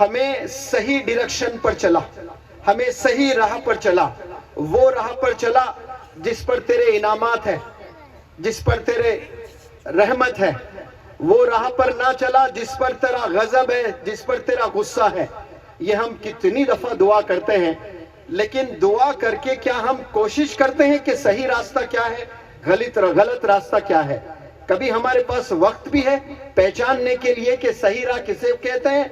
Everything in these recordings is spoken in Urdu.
ہمیں صحیح ڈائریکشن پر چلا، ہمیں صحیح راہ پر چلا، وہ راہ پر چلا جس پر تیرے انعامات ہیں، جس پر تیرے رحمت ہے، وہ راہ پر نہ چلا جس پر تیرا غضب ہے، جس پر تیرا غصہ ہے۔ یہ ہم کتنی دفعہ دعا کرتے ہیں، لیکن دعا کر کے کیا ہم کوشش کرتے ہیں کہ صحیح راستہ کیا ہے، غلط راستہ کیا ہے؟ کبھی ہمارے پاس وقت بھی ہے پہچاننے کے لیے کہ صحیح راہ کسے کہتے ہیں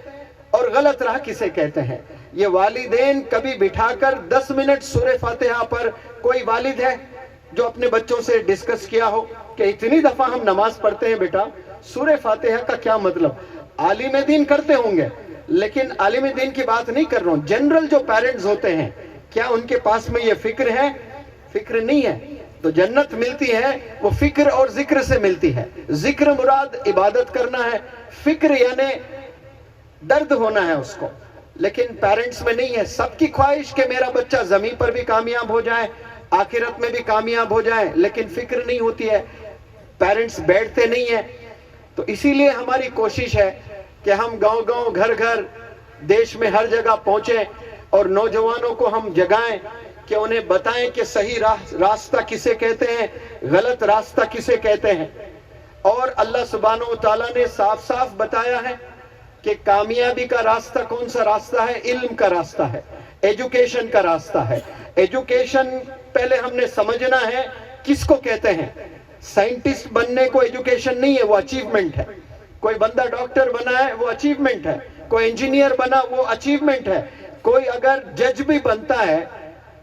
اور غلط راہ کسے کہتے ہیں؟ یہ والدین کبھی بٹھا کر 10 منٹ سورہ فاتحہ پر، کوئی والد ہے جو اپنے بچوں سے ڈسکس کیا ہو کہ اتنی دفعہ ہم نماز پڑھتے ہیں بیٹا، سورہ فاتحہ کا کیا مطلب؟ عالم دین کرتے ہوں گے، لیکن عالم دین کی بات نہیں کر رہا ہوں، جنرل جو پیرنٹس ہوتے ہیں، کیا ان کے پاس میں یہ فکر ہے؟ فکر نہیں ہے۔ تو جنت ملتی ہے وہ فکر اور ذکر سے ملتی ہے۔ ذکر مراد عبادت کرنا ہے، فکر یعنی درد ہونا ہے اس کو، لیکن پیرنٹس میں نہیں ہے۔ سب کی خواہش کہ میرا بچہ زمین پر بھی کامیاب ہو جائے، آخرت میں بھی کامیاب ہو جائے، لیکن فکر نہیں ہوتی ہے، پیرنٹس بیٹھتے نہیں ہیں۔ تو اسی لیے ہماری کوشش ہے کہ ہم گاؤں گاؤں، گھر گھر، دیش میں ہر جگہ پہنچیں اور نوجوانوں کو ہم جگائیں کہ انہیں بتائیں کہ صحیح راستہ کسے کہتے ہیں، غلط راستہ کسے کہتے ہیں۔ اور اللہ سبحانہ و تعالیٰ نے صاف صاف بتایا ہے کہ کامیابی کا راستہ کون سا راستہ ہے؟ علم کا راستہ ہے، ایجوکیشن کا راستہ ہے۔ ایجوکیشن پہلے ہم نے سمجھنا ہے کس کو کہتے ہیں۔ سائنٹسٹ بننے کو ایجوکیشن نہیں ہے، وہ اچیومنٹ ہے۔ کوئی بندہ ڈاکٹر بنا ہے وہ اچیومنٹ ہے، کوئی انجینئر بنا وہ اچیومنٹ ہے، کوئی اگر جج بھی بنتا ہے،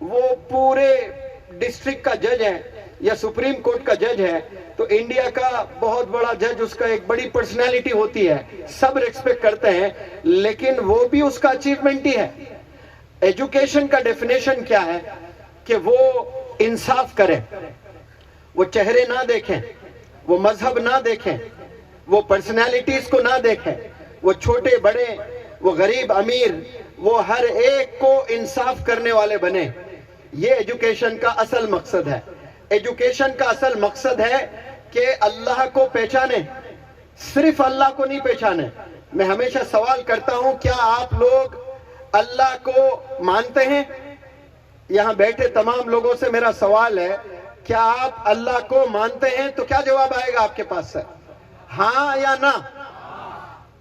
وہ پورے ڈسٹرکٹ کا جج ہے یا سپریم کورٹ کا جج ہے، تو انڈیا کا بہت بڑا جج، اس کا ایک بڑی پرسنالٹی ہوتی ہے، سب ریسپیکٹ کرتے ہیں، لیکن وہ بھی اس کا اچیومنٹ ہی ہے۔ ایجوکیشن کا ڈیفینیشن کیا ہے؟ کہ وہ انصاف کرے، وہ چہرے نہ دیکھیں، وہ مذہب نہ دیکھیں، وہ پرسنالٹیز کو نہ دیکھیں، وہ چھوٹے بڑے، وہ غریب امیر، وہ ہر ایک کو انصاف کرنے والے بنے۔ یہ ایجوکیشن کا اصل مقصد ہے۔ ایجوکیشن کا اصل مقصد ہے کہ اللہ کو پہچانے، صرف اللہ کو نہیں پہچانے۔ میں ہمیشہ سوال کرتا ہوں، کیا آپ لوگ اللہ کو مانتے ہیں؟ یہاں بیٹھے تمام لوگوں سے میرا سوال ہے، کیا آپ اللہ کو مانتے ہیں؟ تو کیا جواب آئے گا آپ کے پاس سے؟ ہاں یا نہ؟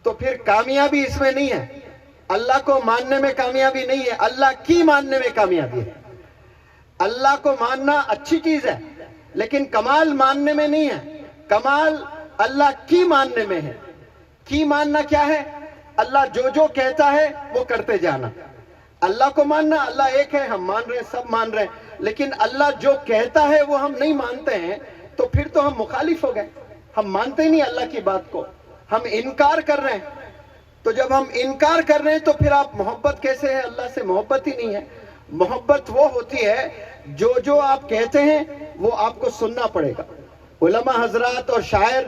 تو پھر کامیابی اس میں نہیں ہے، اللہ کو ماننے میں کامیابی نہیں ہے، اللہ کی ماننے میں کامیابی ہے۔ اللہ کو ماننا اچھی چیز ہے، لیکن کمال ماننے میں نہیں ہے، کمال اللہ کی ماننے میں ہے۔ کی ماننا کیا ہے؟ اللہ جو جو کہتا ہے وہ کرتے جانا۔ اللہ کو ماننا، اللہ ایک ہے، ہم مان رہے ہیں، سب مان رہے ہیں، لیکن اللہ جو کہتا ہے وہ ہم نہیں مانتے ہیں، تو پھر تو ہم مخالف ہو گئے، ہم مانتے ہی نہیں اللہ کی بات کو، ہم انکار کر رہے ہیں۔ تو جب ہم انکار کر رہے ہیں تو پھر آپ محبت کیسے ہے؟ اللہ سے محبت ہی نہیں ہے۔ محبت وہ ہوتی ہے جو جو آپ کہتے ہیں وہ آپ کو سننا پڑے گا۔ علماء حضرات اور شاعر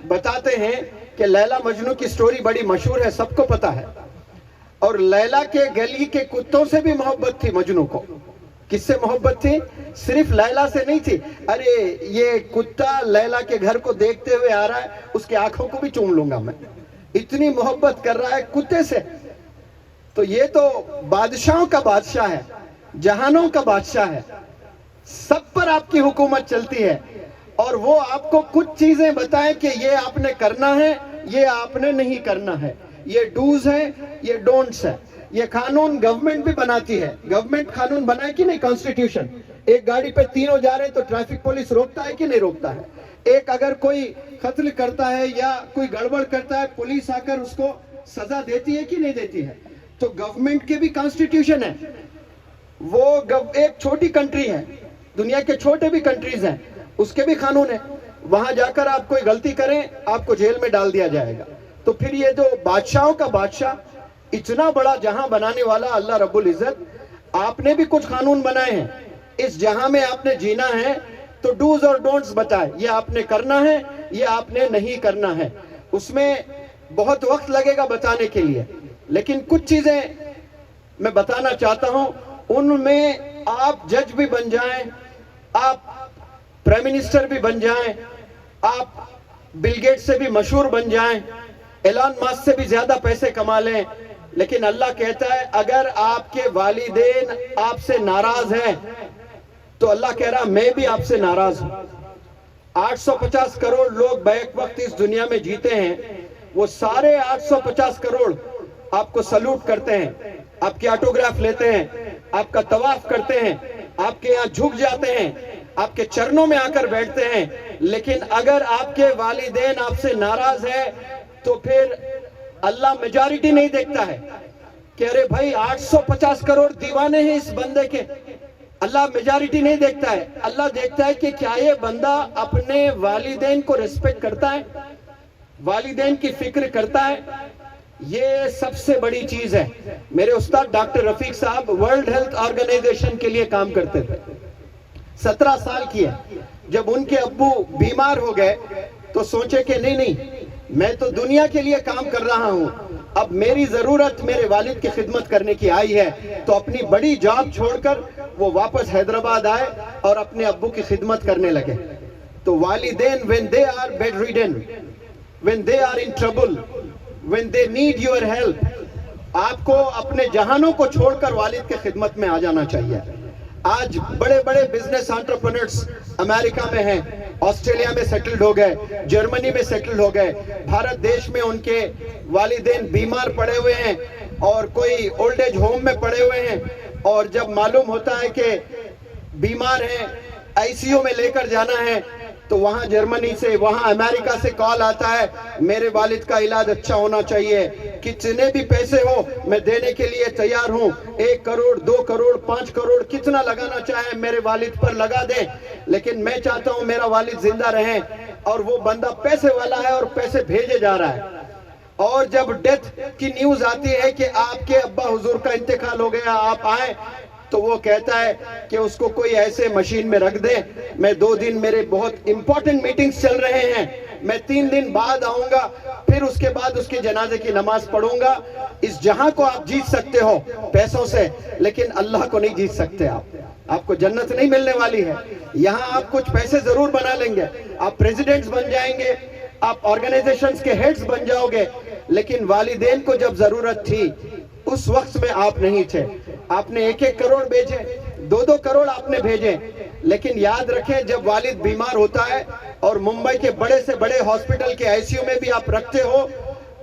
بتاتے ہیں کہ لیلا مجنو کی سٹوری بڑی مشہور ہے، سب کو پتا ہے، اور لیلا کے گلی کے کتوں سے بھی محبت تھی مجنو کو۔ کس سے محبت تھی؟ صرف لیلا سے نہیں تھی، ارے یہ کتا لیلا کے گھر کو دیکھتے ہوئے آ رہا ہے، اس کے آنکھوں کو بھی چوم لوں گا میں، اتنی محبت کر رہا ہے کتے سے۔ تو یہ تو بادشاہوں کا بادشاہ ہے، جہانوں کا بادشاہ ہے، سب پر آپ کی حکومت چلتی ہے، اور وہ آپ کو کچھ چیزیں بتائیں کہ یہ آپ نے کرنا ہے، یہ آپ نے نہیں کرنا ہے، یہ ڈوز ہیں، یہ ڈونٹس ہیں۔ یہ قانون گورنمنٹ بھی بناتی ہے، گورنمنٹ قانون بنائے کہ نہیں؟ کانسٹیٹیوشن، ایک گاڑی پہ تینوں جا رہے ہیں تو ٹریفک پولیس روکتا ہے کہ نہیں روکتا ہے؟ ایک اگر کوئی قتل کرتا ہے یا کوئی گڑبڑ کرتا ہے، پولیس آ کر اس کو سزا دیتی ہے کہ نہیں دیتی ہے؟ تو گورنمنٹ کے بھی کانسٹیٹیوشن ہے، وہ ایک چھوٹی کنٹری ہے، دنیا کے چھوٹے بھی کنٹریز ہیں، اس کے بھی قانون ہیں، وہاں جا کر آپ کوئی غلطی کریں آپ کو جیل میں ڈال دیا جائے گا۔ تو پھر یہ جو بادشاہوں کا بادشاہ، اتنا بڑا جہاں بنانے والا اللہ رب العزت، آپ نے بھی کچھ قانون بنائے ہیں، اس جہاں میں آپ نے جینا ہے، تو ڈوز اور ڈونٹس بتائے، یہ آپ نے کرنا ہے، یہ آپ نے نہیں کرنا ہے۔ اس میں بہت وقت لگے گا بتانے کے لیے، لیکن کچھ چیزیں میں بتانا چاہتا ہوں، ان میں آپ جج بھی بن جائیں، آپ پرائم منسٹر بھی بن جائیں، آپ بل گیٹ سے بھی مشہور بن جائیں، ایلان ماسک سے بھی زیادہ پیسے کما لیں، لیکن اللہ کہتا ہے اگر آپ کے والدین آپ سے ناراض ہیں تو اللہ کہہ رہا میں بھی آپ سے ناراض ہوں. 850 کروڑ لوگ بیک وقت اس دنیا میں جیتے ہیں, وہ سارے 850 کروڑ آپ کو سلوٹ کرتے ہیں, آپ کے آٹوگراف لیتے ہیں, آپ کا طواف کرتے ہیں, آپ کے یہاں جھک جاتے ہیں, آپ کے چرنوں میں آ کر بیٹھتے ہیں. لیکن اگر آپ کے والدین آپ سے ناراض ہیں تو پھر اللہ میجارٹی نہیں دیکھتا ہے کہ ارے بھائی 850 کروڑ دیوانے ہیں اس بندے کے. اللہ میجارٹی نہیں دیکھتا ہے, اللہ دیکھتا ہے کہ کیا یہ بندہ اپنے والدین کو ریسپیکٹ کرتا ہے, والدین کی فکر کرتا ہے. یہ سب سے بڑی چیز ہے. میرے استاد ڈاکٹر رفیق صاحب ورلڈ ہیلتھ آرگنائزیشن کے لیے کام کرتے تھے, 17 سال کیے. جب ان کے ابو بیمار ہو گئے تو سوچے کہ نہیں میں تو دنیا کے لیے کام کر رہا ہوں, اب میری ضرورت میرے والد کی خدمت کرنے کی آئی ہے. تو اپنی بڑی جاب چھوڑ کر وہ واپس حیدرآباد آئے اور اپنے ابو کی خدمت کرنے لگے. تو والدین when they are bedridden, when they are in trouble, when they need your help, آپ کو اپنے جہانوں کو چھوڑ کر والد کے خدمت میں آ جانا چاہیے. آج بڑے بڑے بزنس انٹرپرینرز امریکہ میں ہیں, آسٹریلیا میں سیٹلڈ ہو گئے, جرمنی میں سیٹلڈ ہو گئے. بھارت دیش میں ان کے والدین بیمار پڑے ہوئے ہیں اور کوئی اولڈ ایج ہوم میں پڑے ہوئے ہیں, اور جب معلوم ہوتا ہے کہ بیمار ہیں, آئی سی یو میں لے کر جانا ہے, تو وہاں جرمنی سے, وہاں امریکہ سے کال آتا ہے میرے والد کا علاج اچھا ہونا چاہیے, کتنے بھی پیسے ہو میں دینے کے لیے تیار ہوں, 1 کروڑ 2 کروڑ 5 کروڑ کتنا لگانا چاہیں میرے والد پر لگا دیں, لیکن میں چاہتا ہوں میرا والد زندہ رہیں. اور وہ بندہ پیسے والا ہے اور پیسے بھیجے جا رہا ہے, اور جب ڈیتھ کی نیوز آتی ہے کہ آپ کے ابا حضور کا انتقال ہو گیا, آپ آئیں, تو وہ کہتا ہے کہ اس کو کوئی ایسے مشین میں رکھ دے, میں 2 دن میرے بہت امپورٹنٹ میٹنگز چل رہے ہیں, میں 3 دن بعد آؤں گا, پھر اس کے بعد اس کے جنازے کی نماز پڑھوں گا. اس جہاں کو آپ جیت سکتے ہو پیسوں سے, لیکن اللہ کو نہیں جیت سکتے. آپ کو جنت نہیں ملنے والی ہے. یہاں آپ کچھ پیسے ضرور بنا لیں گے, آپ پریزیڈنٹس بن جائیں گے, آپ آرگنائزیشنز کے ہیڈز بن جاؤ گے, لیکن والدین کو جب ضرورت تھی اس وقت میں آپ نہیں تھے. آپ نے 1-1 کروڑ بھیجے, 2-2 کروڑ آپ نے بھیجے, لیکن یاد رکھیں جب والد بیمار ہوتا ہے اور ممبئی کے بڑے سے بڑے ہاسپٹل کے آئی سی یو میں بھی آپ رکھتے ہو,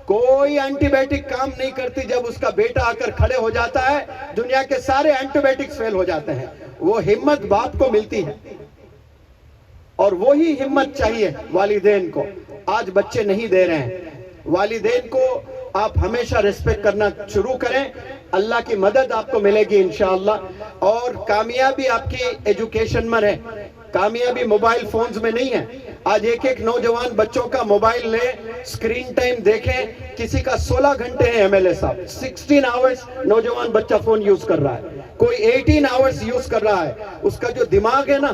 کوئی اینٹی بائیوٹک کام نہیں کرتی. جب اس کا بیٹا آ کر کھڑے ہو جاتا ہے دنیا کے سارے اینٹی بائیوٹکس فیل ہو جاتے ہیں. وہ ہمت باپ کو ملتی ہے, اور وہی ہمت چاہیے والدین کو. آج بچے نہیں دے رہے ہیں. والدین کو آپ ہمیشہ ریسپیکٹ کرنا شروع کریں, اللہ کی مدد آپ کو ملے گی انشاءاللہ. اور کامیابی آپ کی ایجوکیشن میں ہے, کامیابی موبائل فونز میں نہیں ہے. آج ایک نوجوان بچوں کا موبائل لیں, سکرین ٹائم دیکھیں, کسی کا 16 گھنٹے ہیں. MLA صاحب 16 آورز نوجوان بچہ فون یوز کر رہا ہے, کوئی 18 آورز یوز کر رہا ہے. اس کا جو دماغ ہے نا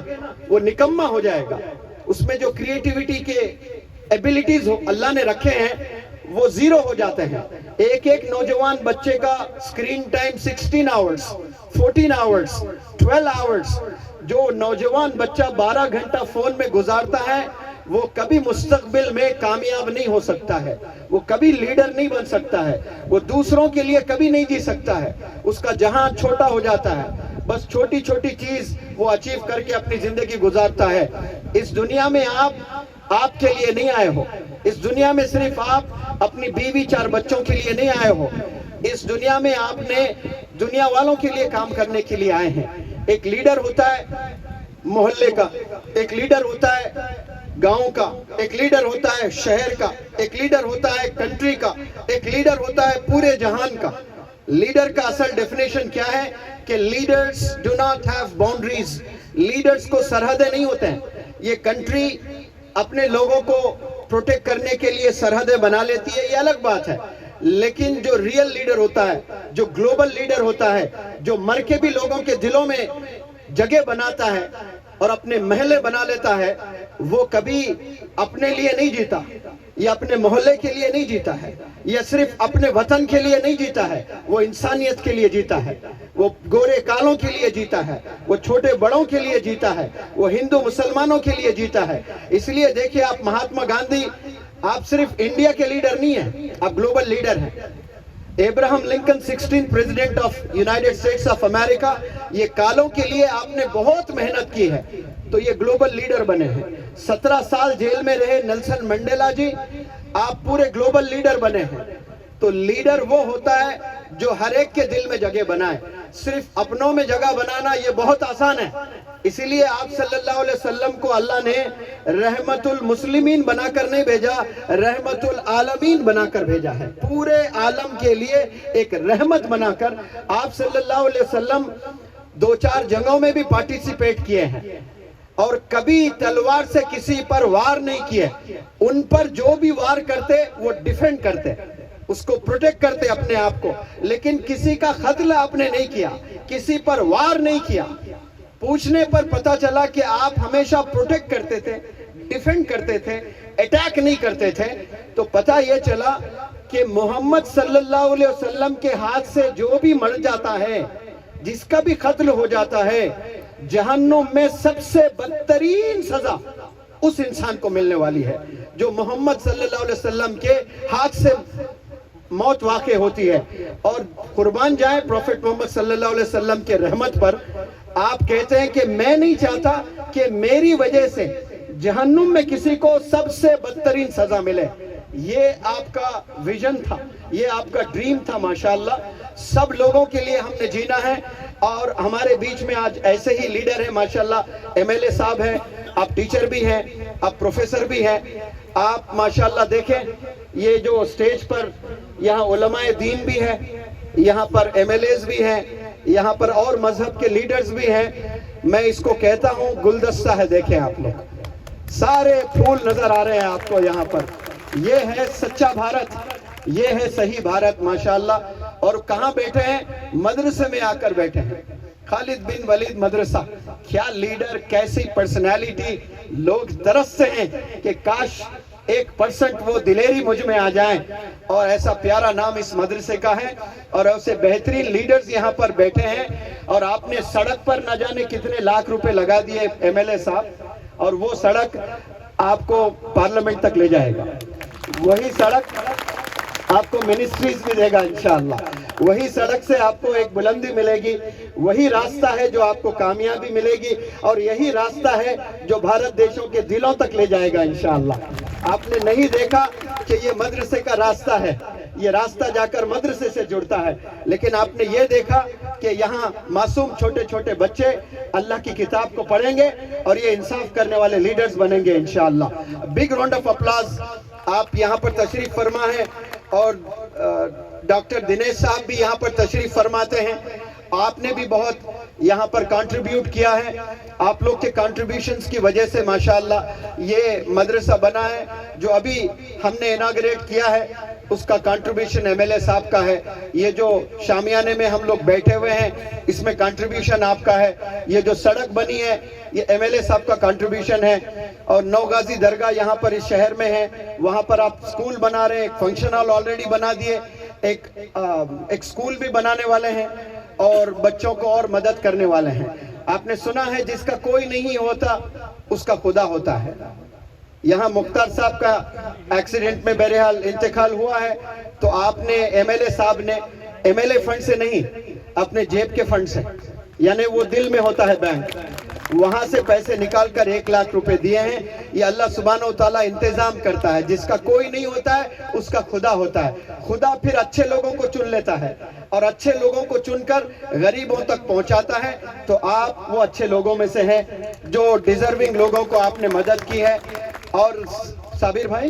وہ نکمہ ہو جائے گا, اس میں جو کریٹیوٹی کے ایبیلٹیز اللہ نے رکھے ہیں وہ زیرو ہو جاتے ہیں. ایک نوجوان بچے کا screen time 16 hours 14 hours 12 hours. جو نوجوان بچہ 12 گھنٹہ فون میں گزارتا ہے وہ کبھی مستقبل میں کامیاب نہیں ہو سکتا ہے, وہ کبھی لیڈر نہیں بن سکتا ہے, وہ دوسروں کے لیے کبھی نہیں جی سکتا ہے. اس کا جہاں چھوٹا ہو جاتا ہے, بس چھوٹی چھوٹی چیز وہ اچیو کر کے اپنی زندگی گزارتا ہے. اس دنیا میں آپ کے لیے نہیں آئے ہو, اس دنیا میں صرف آپ اپنی بیوی 4 بچوں کے لیے نہیں آئے ہو, اس دنیا میں آپ نے دنیا والوں کے لیے کام کرنے کے لیے آئے ہیں. ایک لیڈر ہوتا ہے محلے کا, ایک لیڈر ہوتا ہے گاؤں کا, ایک لیڈر ہوتا ہے شہر کا, ایک لیڈر ہوتا ہے کنٹری کا, ایک لیڈر ہوتا ہے پورے جہان کا. لیڈر کا اصل ڈیفینیشن کیا ہے کہ leaders do not have boundaries. Leaders کو سرحدیں نہیں ہوتے ہیں. یہ کنٹری اپنے لوگوں کو پروٹیکٹ کرنے کے لیے سرحدیں بنا لیتی ہے, یہ الگ بات ہے, لیکن جو ریئل لیڈر ہوتا ہے, جو گلوبل لیڈر ہوتا ہے, جو مر کے بھی لوگوں کے دلوں میں جگہ بناتا ہے اور اپنے محلے بنا لیتا ہے, وہ کبھی اپنے لیے نہیں جیتا, یہ اپنے محلے کے لیے نہیں جیتا ہے, یہ صرف اپنے وطن کے لیے نہیں جیتا ہے, وہ انسانیت کے لیے جیتا ہے, وہ گورے کالوں کے لیے جیتا ہے, وہ چھوٹے بڑوں کے لیے جیتا ہے, وہ ہندو مسلمانوں کے لیے جیتا ہے. اس لیے دیکھیں آپ مہاتما گاندھی, آپ صرف انڈیا کے لیڈر نہیں ہیں, آپ گلوبل لیڈر ہیں. Abraham Lincoln 16 president of United States of America, یہ کالوں کے لیے آپ نے بہت محنت کی ہے تو یہ گلوبل لیڈر بنے ہیں۔ 17 سال جیل میں رہے نیلسن منڈیلا جی، آپ پورے گلوبل لیڈر بنے ہیں۔ تو لیڈر وہ ہوتا ہے جو ہر ایک کے دل میں جگہ بنائے، صرف اپنوں میں جگہ بنانا یہ بہت آسان ہے۔ اسی لیے آپ صلی اللہ علیہ وسلم کو اللہ نے رحمت المسلمین بنا کر نہیں بھیجا، رحمت العالمین بنا کر بھیجا ہے۔ پورے عالم کے لیے ایک رحمت بنا کر آپ صلی اللہ علیہ وسلم 2-4 جنگوں میں بھی پارٹیسپیٹ کیے ہیں اور کبھی تلوار سے کسی پر وار نہیں کیے۔ ان پر جو بھی وار کرتے وہ ڈیفینڈ کرتے، اس کو پروٹیکٹ کرتے اپنے آپ کو، لیکن کسی کا قتل آپ نے نہیں کیا، کسی پر وار نہیں کیا۔ پوچھنے پر پتا چلا کہ آپ ہمیشہ پروٹیکٹ کرتے تھے، ڈیفینڈ کرتے تھے، اٹیک نہیں کرتے تھے۔ تو پتا یہ چلا کہ محمد صلی اللہ علیہ وسلم کے ہاتھ سے جو بھی مر جاتا ہے، جس کا بھی قتل ہو جاتا ہے، جہنم میں سب سے بدترین سزا اس انسان کو ملنے والی ہے جو محمد صلی اللہ علیہ وسلم کے ہاتھ سے موت واقع ہوتی ہے۔ اور قربان جائیں پروفیٹ محمد صلی اللہ علیہ وسلم کے رحمت پر، آپ کہتے ہیں کہ میں نہیں چاہتا کہ میری وجہ سے جہنم میں کسی کو سب سے بدترین سزا ملے۔ یہ آپ کا ویژن تھا، یہ آپ کا ڈریم تھا۔ ماشاءاللہ سب لوگوں کے لیے ہم نے جینا ہے، اور ہمارے بیچ میں آج ایسے ہی لیڈر ہیں ماشاءاللہ۔ ایم ایل اے صاحب ہیں، آپ ٹیچر بھی ہیں، آپ پروفیسر بھی ہیں، آپ ماشاءاللہ دیکھیں یہ جو سٹیج پر یہاں علماء دین بھی ہیں، یہاں پر ایم ایل ایز بھی ہیں، یہاں پر اور مذہب کے لیڈرز بھی ہیں۔ میں اس کو کہتا ہوں گلدستہ ہے، دیکھیں آپ لوگ سارے پھول نظر آ رہے ہیں آپ کو یہاں پر۔ یہ ہے سچا بھارت، یہ ہے صحیح بھارت ماشاءاللہ۔ اور کہاں بیٹھے ہیں؟ مدرسے میں آ کر بیٹھے ہیں۔ خالد بن ولید مدرسہ، کیا لیڈر، کیسی پرسنالٹی! لوگ ترستے ہیں کہ کاش 1% وہ دلیری مجھ میں آ جائیں، اور ایسا پیارا نام اس مدرسے کا ہے، اور ایسے بہترین لیڈرز یہاں پر بیٹھے ہیں۔ اور آپ نے سڑک پر نہ جانے کتنے لاکھ روپے لگا دیے ایم ایل اے صاحب، اور وہ سڑک آپ کو پارلیمنٹ تک لے جائے گا، وہی سڑک آپ کو منسٹریز بھی دے گا انشاءاللہ، وہی سڑک سے آپ کو ایک بلندی ملے گی، وہی راستہ ہے جو آپ کو کامیابی ملے گی، اور یہی راستہ ہے جو بھارت دیشوں کے دلوں تک لے جائے گا انشاءاللہ۔ آپ نے نہیں دیکھا کہ یہ مدرسے کا راستہ ہے، یہ راستہ جا کر مدرسے سے جڑتا ہے، لیکن آپ نے یہ دیکھا کہ یہاں معصوم چھوٹے چھوٹے بچے اللہ کی کتاب کو پڑھیں گے، اور یہ انصاف کرنے والے لیڈرز بنیں گے انشاءاللہ۔ Big round of applause. آپ یہاں پر تشریف فرما ہیں، اور ڈاکٹر دنیش صاحب بھی یہاں پر تشریف فرماتے ہیں۔ آپ نے بھی بہت یہاں پر کنٹریبیوٹ کیا ہے، آپ لوگ کے کنٹریبیوشنز کی وجہ سے ماشاءاللہ یہ مدرسہ بنا ہے۔ جو ابھی ہم نے اناگریٹ کیا ہے اس کا کنٹریبیوشن ایم ایل اے صاحب کا ہے۔ یہ جو شامیانے میں ہم لوگ بیٹھے ہوئے ہیں اس میں کنٹریبیوشن آپ کا ہے۔ یہ جو سڑک بنی ہے یہ ایم ایل اے صاحب کا کنٹریبیوشن ہے۔ اور نوغازی درگاہ یہاں پر اس شہر میں ہے، وہاں پر آپ سکول بنا رہے ہیں، ایک فنکشن ہال آلریڈی بنا دیے، ایک سکول بھی بنانے والے ہیں، اور بچوں کو اور مدد کرنے والے ہیں۔ آپ نے سنا ہے جس کا کوئی نہیں ہوتا اس کا خدا ہوتا ہے۔ یہاں مختار صاحب کا ایکسیڈنٹ میں بہرحال انتقال ہوا ہے، تو آپ نے ایم ایل اے صاحب نے ایم ایل اے فنڈ سے نہیں، اپنے جیب کے فنڈ سے، یعنی وہ دل میں ہوتا ہے بینک، وہاں سے پیسے نکال کر 1 لاکھ روپے دیے ہیں۔ یہ اللہ سبحانہ وتعالیٰ انتظام کرتا ہے، جس کا کوئی نہیں ہوتا ہے اس کا خدا ہوتا ہے۔ خدا پھر اچھے لوگوں کو چن لیتا ہے، اور اچھے لوگوں کو چن کر غریبوں تک پہنچاتا ہے۔ تو آپ وہ اچھے لوگوں میں سے ہیں جو ڈیزرونگ لوگوں کو آپ نے مدد کی ہے۔ اور صابر بھائی،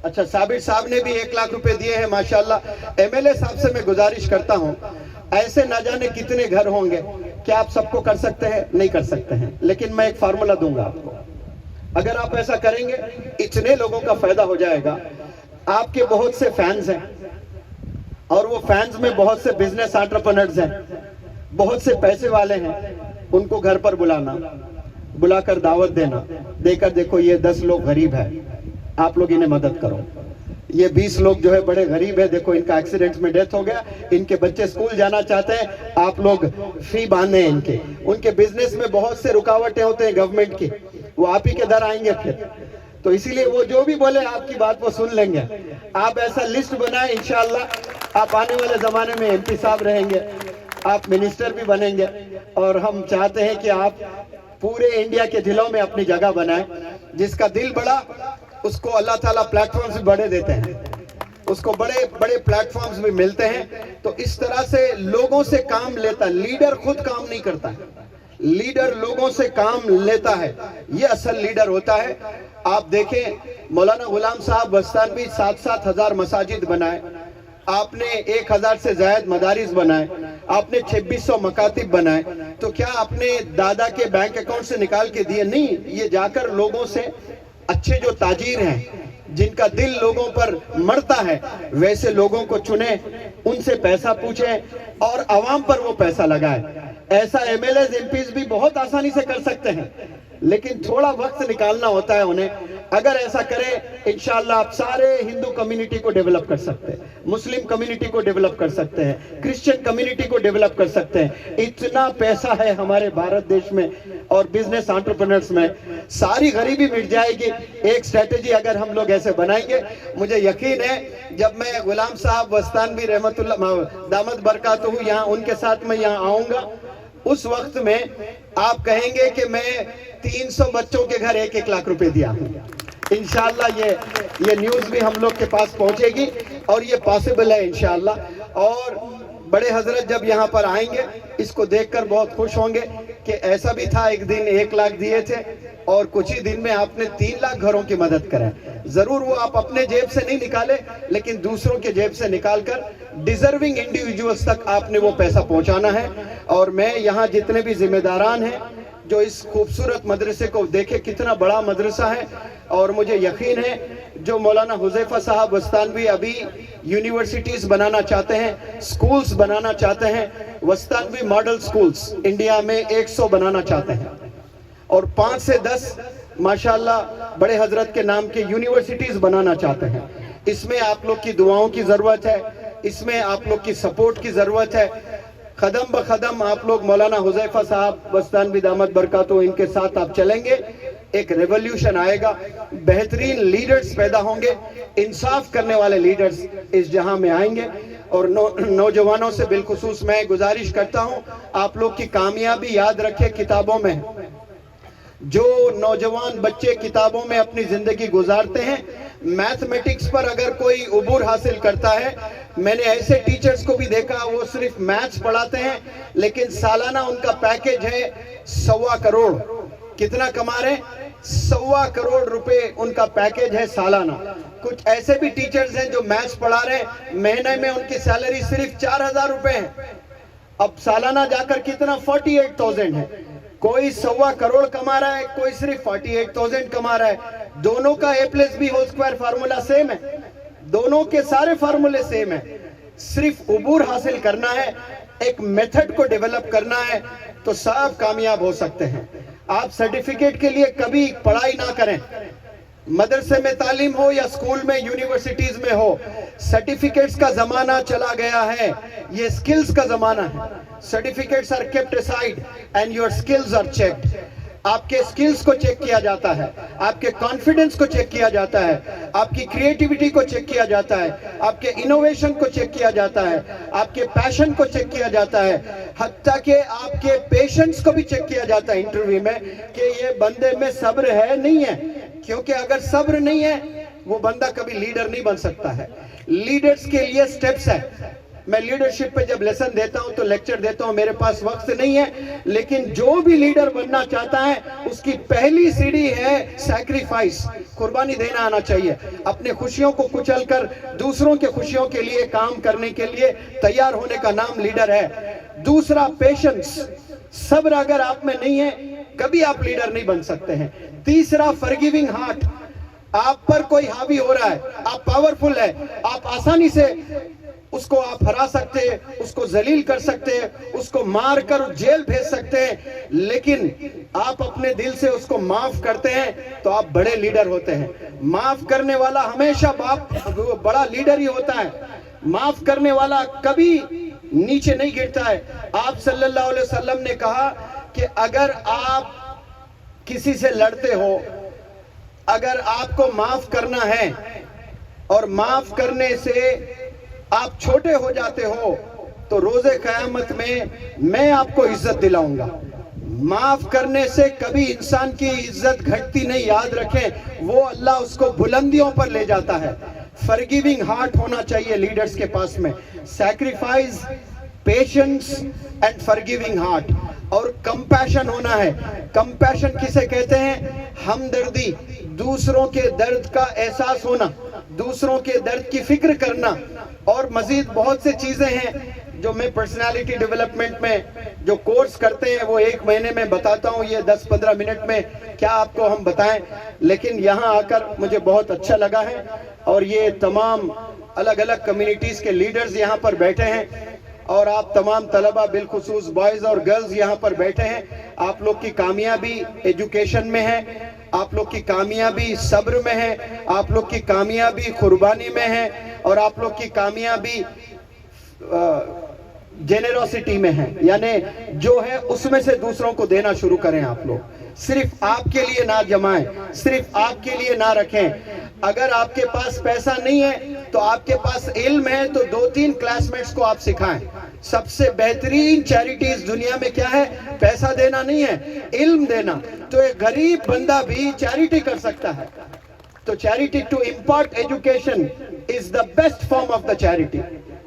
اچھا صابر صاحب نے بھی 1 لاکھ روپے دیے ہیں ماشاءاللہ۔ ایم ایل اے صاحب سے میں گزارش کرتا ہوں، ایسے نہ جانے کتنے گھر ہوں گے، کیا آپ سب کو کر سکتے ہیں؟ نہیں کر سکتے ہیں، لیکن میں ایک فارمولا دوں گا آپ کو۔ اگر آپ ایسا کریں گے اتنے لوگوں کا فائدہ ہو جائے گا۔ آپ کے بہت سے فینز ہیں، اور وہ فینز میں بہت سے بزنس انٹرپرنرز ہیں، بہت سے پیسے والے ہیں، ان کو گھر پر بلا کر دعوت دینا، دے کر دیکھو یہ 10 لوگ غریب ہیں، آپ لوگ انہیں مدد کرو۔ یہ 20 لوگ جو ہے بڑے غریب ہیں، دیکھو ان کا ایکسیڈنٹ میں ڈیتھ ہو گیا، ان کے بچے سکول جانا چاہتے ہیں، آپ لوگ فی باندھیں ان کے بزنس میں بہت سے رکاوٹیں ہوتے ہیں گورنمنٹ کی، وہ آپ ہی کے در آئیں گے پھر۔ تو اسی لیے وہ جو بھی بولے آپ کی بات وہ سن لیں گے. آپ ایسا لسٹ بنائیں, انشاءاللہ آپ آنے والے زمانے میں ایم پی صاحب رہیں گے, آپ منسٹر بھی بنیں گے, اور ہم چاہتے ہیں کہ آپ پورے انڈیا کے دلوں میں اپنی جگہ بنائیں. جس کا دل بڑا اس کو اللہ تعالیٰ پلیٹ فارمز بھی بڑے دیتے ہیں, اس کو بڑے بڑے پلیٹ فارمز بھی ملتے ہیں. تو اس طرح سے لوگوں سے کام لیتا ہے, لیڈر خود کام نہیں کرتا ہے, لیڈر لوگوں سے کام لیتا ہے, یہ اصل لیڈر ہوتا ہے. آپ دیکھیں مولانا غلام صاحب وستانوی 7,000 مساجد بنائے, آپ نے 1,000 سے زائد مدارس بنائے, آپ نے 2600 مکاتب بنائے. تو کیا اپنے دادا کے بینک اکاؤنٹ سے نکال کے دیے؟ نہیں, یہ جا کر لوگوں سے, اچھے جو تاجر ہیں جن کا دل لوگوں پر مرتا ہے ویسے لوگوں کو چنیں, ان سے پیسہ پوچھیں اور عوام پر وہ پیسہ لگائیں. ایسا MLAs MPs بھی بہت آسانی سے کر سکتے ہیں, لیکن تھوڑا وقت نکالنا ہوتا ہے انہیں. اگر ایسا کریں انشاءاللہ آپ سارے ہندو کمیونٹی کو ڈیولپ کر سکتے ہیں, مسلم کمیونٹی کو ڈیولپ کر سکتے ہیں, کرسچن کمیونٹی کو ڈیولپ کر سکتے ہیں. اتنا پیسہ ہے ہمارے بھارت دیش میں اور بزنس انٹرپرنرز میں, ساری غریبی مٹ جائے گی. ایک اسٹریٹجی اگر ہم لوگ ایسے بنائیں گے, مجھے یقین ہے جب میں غلام صاحب وستانوی رحمت اللہ دامت برکاتہ یہاں ان کے ساتھ میں یہاں آؤں گا, اس وقت میں آپ کہیں گے کہ میں 300 بچوں کے گھر 1-1 لاکھ روپے دیا ہوں. انشاءاللہ یہ نیوز بھی ہم لوگ کے پاس پہنچے گی اور یہ پاسبل ہے انشاءاللہ. اور بڑے حضرت جب یہاں پر آئیں گے اس کو دیکھ کر بہت خوش ہوں گے کہ ایسا بھی تھا ایک دن 1 لاکھ دیے تھے اور کچھ ہی دن میں آپ نے 3 لاکھ گھروں کی مدد کریں. ضرور وہ آپ اپنے جیب سے نہیں نکالے, لیکن دوسروں کے جیب سے نکال کر ڈیزرونگ انڈیویجولز تک آپ نے وہ پیسہ پہنچانا ہے. اور میں یہاں جتنے بھی ذمہ داران ہیں جو اس خوبصورت مدرسے کو دیکھے کتنا بڑا مدرسہ ہے, اور مجھے یقین ہے جو مولانا حذیفہ صاحب وستانوی ابھی یونیورسٹیز بنانا چاہتے ہیں, سکولز بنانا چاہتے ہیں, وستانوی ماڈل سکولز انڈیا میں 100 بنانا چاہتے ہیں, اور 5 سے 10 ماشاءاللہ بڑے حضرت کے نام کے یونیورسٹیز بنانا چاہتے ہیں. اس میں آپ لوگ کی دعاؤں کی ضرورت ہے, اس میں آپ لوگ کی سپورٹ کی ضرورت ہے. قدم بقدم آپ لوگ مولانا حذیفہ صاحب وستانوی دامت برکاتہ ان کے ساتھ آپ چلیں گے, ایک ریولوشن آئے گا, بہترین لیڈرز پیدا ہوں گے, انصاف کرنے والے لیڈرز اس جہاں میں آئیں گے. اور نوجوانوں سے بالخصوص میں گزارش کرتا ہوں, آپ لوگ کی کامیابی یاد رکھے کتابوں میں. جو نوجوان بچے کتابوں میں اپنی زندگی گزارتے ہیں, میتھمیٹکس پر اگر کوئی عبور حاصل کرتا ہے, میں نے ایسے ٹیچرز کو بھی دیکھا وہ صرف میتھس پڑھاتے ہیں لیکن سالانہ ان کا پیکیج ہے 1.25 کروڑ. کتنا کما رہے ہیں؟ 1.25 کروڑ روپے ان کا پیکیج ہے سالانہ. کچھ ایسے بھی ٹیچرز ہیں جو میتھس پڑھا رہے ہیں, مہینے میں ان کی سیلری صرف 4,000 روپے ہے. اب سالانہ جا کر کتنا 48,000 ہے. کوئی 1.25 کروڑ کما رہا ہے, کوئی صرف 48,000 کما رہا ہے. دونوں کا A+B² فارمولا سیم ہے, دونوں کے سارے فارمولے سیم ہیں. صرف عبور حاصل کرنا ہے, ایک میتھڈ کو ڈیولپ کرنا ہے, تو سب کامیاب ہو سکتے ہیں. آپ سرٹیفکیٹ کے لیے کبھی پڑھائی نہ کریں, مدرسے میں تعلیم ہو یا سکول میں یونیورسٹیز میں ہو, سرٹیفکیٹس کا زمانہ چلا گیا ہے, یہ سکلز کا زمانہ ہے. Certificates are kept aside and your skills are checked. آپ کے سکلز کو چیک کیا جاتا ہے, آپ کے کانفیڈنس کو چیک کیا جاتا ہے, آپ کی کریٹیوٹی کو چیک کیا جاتا ہے, آپ کے انوویشن کو چیک کیا جاتا ہے, آپ کے پیشن کو چیک کیا جاتا ہے, حتیٰ کہ آپ کے پیشنس کو بھی چیک کیا جاتا ہے انٹرویو میں کہ یہ بندے میں صبر ہے نہیں ہے. کیونکہ اگر صبر نہیں ہے وہ بندہ کبھی لیڈر نہیں بن سکتا ہے. لیڈرز کے لیے سٹیپس ہے. میں لیڈرشپ پہ جب لیسن دیتا ہوں تو لیکچر دیتا ہوں, میرے پاس وقت نہیں ہے, لیکن جو بھی لیڈر بننا چاہتا ہے اس کی پہلی سیڑھی ہے سیکریفائس, قربانی دینا آنا چاہیے. اپنے خوشیوں کو کچل کر دوسروں کے خوشیوں کے لیے کام کرنے کے لیے تیار ہونے کا نام لیڈر ہے. دوسرا پیشنس, صبر اگر آپ میں نہیں ہے کبھی آپ لیڈر نہیں بن سکتے ہیں. تیسرا فرگیونگ ہارٹ, آپ پر کوئی حاوی ہو رہا ہے, آپ پاورفل ہے, آپ آسانی سے اس کو آپ ہرا سکتے ہیں, اس کو ذلیل کر سکتے ہیں, اس کو مار کر جیل بھیج سکتے ہیں, لیکن آپ اپنے دل سے اس کو معاف کرتے ہیں تو آپ بڑے لیڈر ہوتے ہیں. معاف کرنے والا ہمیشہ بڑا لیڈر ہی ہوتا ہے. معاف کرنے والا کبھی نیچے نہیں گرتا ہے. آپ صلی اللہ علیہ وسلم نے کہا کہ اگر آپ کسی سے لڑتے ہو اگر آپ کو معاف کرنا ہے اور معاف کرنے سے آپ چھوٹے ہو جاتے ہو تو روز قیامت میں آپ کو عزت دلاؤں گا. معاف کرنے سے کبھی انسان کی عزت گھٹتی نہیں, یاد رکھیں وہ اللہ اس کو بلندیوں پر لے جاتا ہے. فرگیونگ ہارٹ ہونا چاہیے لیڈرز کے پاس میں, سیکریفائز, پیشنس اینڈ فرگیونگ ہارٹ, اور کمپیشن ہونا ہے. کمپیشن کسے کہتے ہیں؟ ہمدردی, دوسروں کے درد کا احساس ہونا, دوسروں کے درد کی فکر کرنا. اور مزید بہت سے چیزیں ہیں جو میں پرسنالٹی ڈیولپمنٹ میں جو کورس کرتے ہیں وہ 1 مہینے میں بتاتا ہوں, یہ 10-15 منٹ میں کیا آپ کو ہم بتائیں. لیکن یہاں آ کر مجھے بہت اچھا لگا ہے, اور یہ تمام الگ الگ کمیونٹیز کے لیڈرز یہاں پر بیٹھے ہیں, اور آپ تمام طلبہ بالخصوص بوائز اور گرلز یہاں پر بیٹھے ہیں. آپ لوگ کی کامیابی ایجوکیشن میں ہے, آپ لوگ کی کامیابی صبر میں ہے, آپ لوگ کی کامیابی قربانی میں ہے, اور آپ لوگ کی کامیابی جنروسٹی میں ہے. یعنی جو ہے اس میں سے دوسروں کو دینا شروع کریں. آپ لوگ صرف آپ کے لیے نہ جمائیں, صرف آپ کے لیے نہ رکھیں. اگر آپ کے پاس پیسہ نہیں ہے تو آپ کے پاس علم ہے تو 2-3 کلاس میٹس کو آپ سکھائیں. سب سے بہترین چیریٹیز دنیا میں کیا ہے؟ پیسہ دینا نہیں ہے, علم دینا. تو ایک غریب بندہ بھی چیریٹی کر سکتا ہے. تو charity to impart education is the best form of the charity.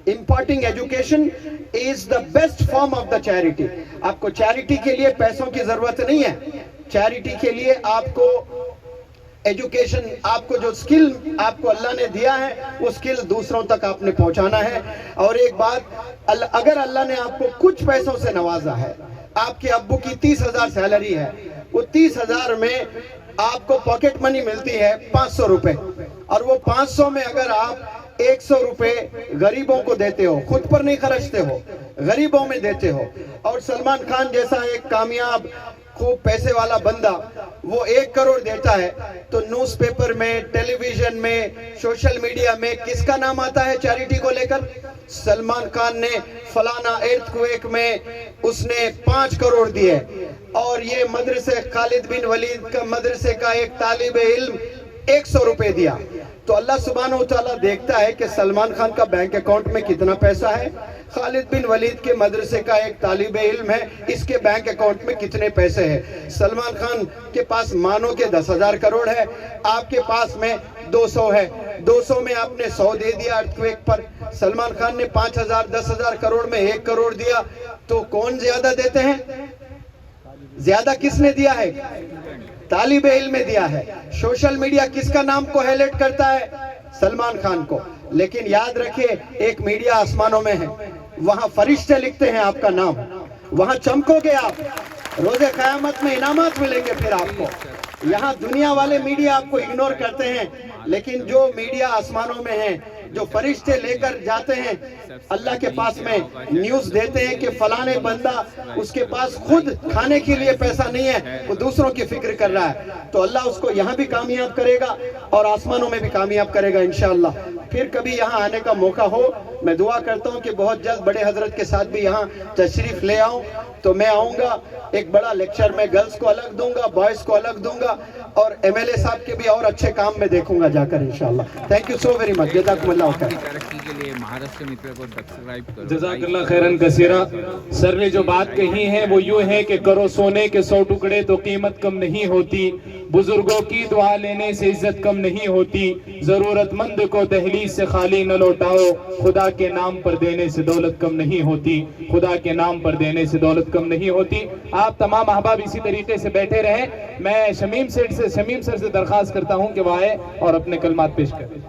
Imparting education is the best form of the charity. آپ کو چیریٹی کے لیے پیسوں کی ضرورت نہیں ہے. چیریٹی کے لیے آپ کو ایجوکیشن, آپ کو جو سکل آپ کو اللہ نے دیا ہے وہ سکل دوسروں تک آپ نے پہنچانا ہے. اور ایک بات, اگر اللہ نے آپ کو کچھ پیسوں سے نوازا ہے, آپ کے ابو کی 30,000 سیلری ہے, وہ 30,000 میں آپ کو پاکٹ منی ملتی ہے 500 روپے, اور وہ 500 میں اگر آپ 100 روپے غریبوں کو دیتے ہو, خود پر نہیں خرچتے ہو, غریبوں میں دیتے ہو. اور سلمان خان جیسا ایک کامیاب خوب پیسے والا بندہ وہ 1 کروڑ دیتا ہے تو نیوز پیپر میں, ٹیلی ویژن میں, سوشل میڈیا میں کس کا نام آتا ہے چیریٹی کو لے کر؟ سلمان خان نے فلانا ایرتھ کویک میں اس نے 5 کروڑ دیے, اور یہ مدرسے خالد بن ولید کا مدرسے کا ایک طالب علم 100 روپے دیا. تو اللہ سبحانہ و تعالیٰ دیکھتا ہے کہ سلمان خان کا بینک اکاؤنٹ میں کتنا پیسہ ہے, خالد بن ولید کے مدرسے کا ایک طالب علم ہے, اس کے بینک اکاؤنٹ میں کتنے پیسے ہیں. سلمان خان کے پاس مانو کہ 10,000 کروڑ ہے, آپ کے پاس میں 200 ہے, 200 میں آپ نے 100 دے دیا ارتھکویک پر. سلمان خان نے 5,000 10,000 کروڑ میں 1 کروڑ دیا. تو کون زیادہ دیتے ہیں؟ زیادہ کس نے دیا ہے؟ طالب علم میں دیا ہے. سوشل میڈیا کس کا نام کو ہائلائٹ کرتا ہے؟ سلمان خان کو. لیکن یاد رکھیں ایک میڈیا آسمانوں میں ہے, وہاں فرشتے لکھتے ہیں آپ کا نام, وہاں چمکو گے آپ, روز قیامت میں انعامات ملیں گے پھر آپ کو. یہاں دنیا والے میڈیا آپ کو اگنور کرتے ہیں, لیکن جو میڈیا آسمانوں میں ہیں, جو فرشتے لے کر جاتے ہیں اللہ کے پاس میں, نیوز دیتے ہیں کہ فلانے بندہ اس کے پاس خود کھانے کے لیے پیسہ نہیں ہے, وہ دوسروں کی فکر کر رہا ہے, تو اللہ اس کو یہاں بھی کامیاب کرے گا اور آسمانوں میں بھی کامیاب کرے گا انشاءاللہ. پھر کبھی یہاں آنے کا موقع ہو, میں دعا کرتا ہوں کہ بہت جلد بڑے حضرت کے ساتھ بھی یہاں تشریف لے آؤں, تو میں آؤں گا, ایک بڑا لیکچر میں گرلز کو الگ دوں گا, بوائز کو الگ دوں گا, اور ایم ایل اے صاحب کے بھی اور اچھے کام میں دیکھوں گا جا کر انشاءاللہ. Thank you so very much, جزاکم اللہ خیر. ترقی کے لیے مہاراشٹر متر کو سبسکرائب کرو. جزاک اللہ خیرن کثیرہ. سر نے جو بات کہی ہے وہ یوں ہے کہ کرو سونے کے 100 ٹکڑے تو قیمت کم نہیں ہوتی, بزرگوں کی دعا لینے سے عزت کم نہیں ہوتی, ضرورت مند کو دہلیز سے خالی نہ لوٹاؤ, خدا کے نام پر دینے سے دولت کم نہیں ہوتی, خدا کے نام پر دینے سے دولت کم نہیں ہوتی. آپ تمام احباب اسی طریقے سے بیٹھے رہیں. میں شمیم سر سے درخواست کرتا ہوں کہ وہ آئے اور اپنے کلمات پیش کریں.